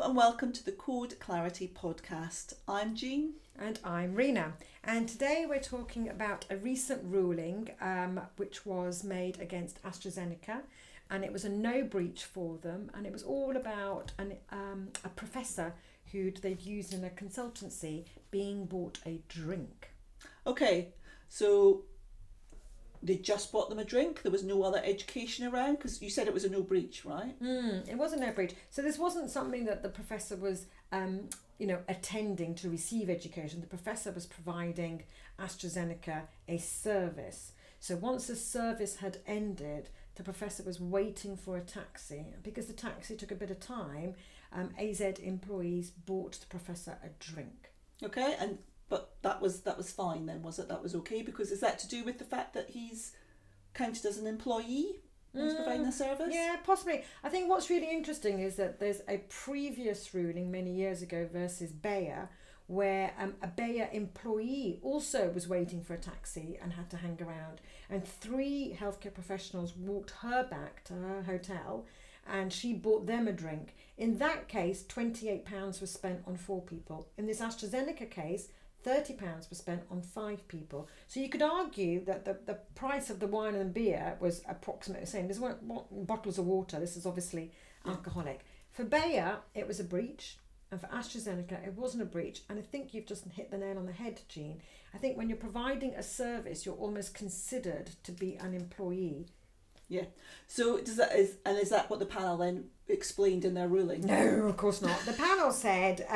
and welcome to the Code Clarity podcast. I'm Jean. And I'm Rena. And today we're talking about a recent ruling which was made against AstraZeneca, and it was a no breach for them, and it was all about a professor who they'd used in a consultancy being bought a drink. Okay, so they just bought them a drink. There was no other education around, because you said it was a no breach, right? It was a no breach. So this wasn't something that the professor was, attending to receive education. The professor was providing AstraZeneca a service. So once the service had ended, the professor was waiting for a taxi. Because the taxi took a bit of time, AZ employees bought the professor a drink. Okay, but that was fine then, was it? That was okay, because is that to do with the fact that he's counted as an employee when he's providing the service? Yeah, possibly. I think what's really interesting is that there's a previous ruling many years ago versus Bayer, where a Bayer employee also was waiting for a taxi and had to hang around, and 3 healthcare professionals walked her back to her hotel and she bought them a drink. In that case, £28 was spent on 4 people. In this AstraZeneca case, £30 was spent on 5 people. So you could argue that the price of the wine and beer was approximately the same. These weren't bottles of water. This is obviously alcoholic. For Bayer, it was a breach. And for AstraZeneca, it wasn't a breach. And I think you've just hit the nail on the head, Jean. I think when you're providing a service, you're almost considered to be an employee. Yeah. So is that what the panel then explained in their ruling? No, of course not. The panel said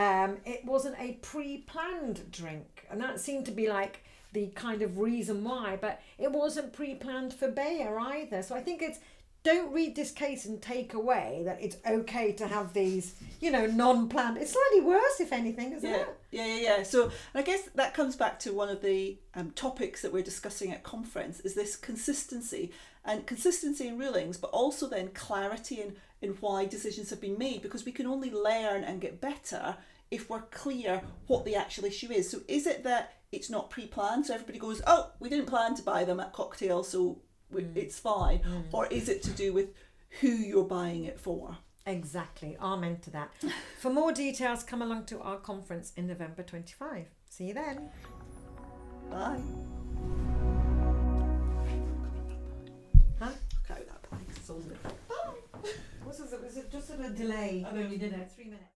it wasn't a pre-planned drink, and that seemed to be like the kind of reason why, but it wasn't pre-planned for Bayer either. So I think don't read this case and take away that it's okay to have these, non-planned. It's slightly worse, if anything, isn't it? Yeah. So I guess that comes back to one of the topics that we're discussing at conference, is this consistency in rulings, but also then clarity in why decisions have been made, because we can only learn and get better if we're clear what the actual issue is. So is it that it's not pre-planned, so everybody goes, oh, we didn't plan to buy them at cocktail, so it's fine, or is it to do with who you're buying it for? Exactly, amen to that. For more details, come along to our conference in November 25. See you then. Bye. Huh? Cut out that pie, 'cause it's all a bit... Was it just a delay when you did it? 3 minutes.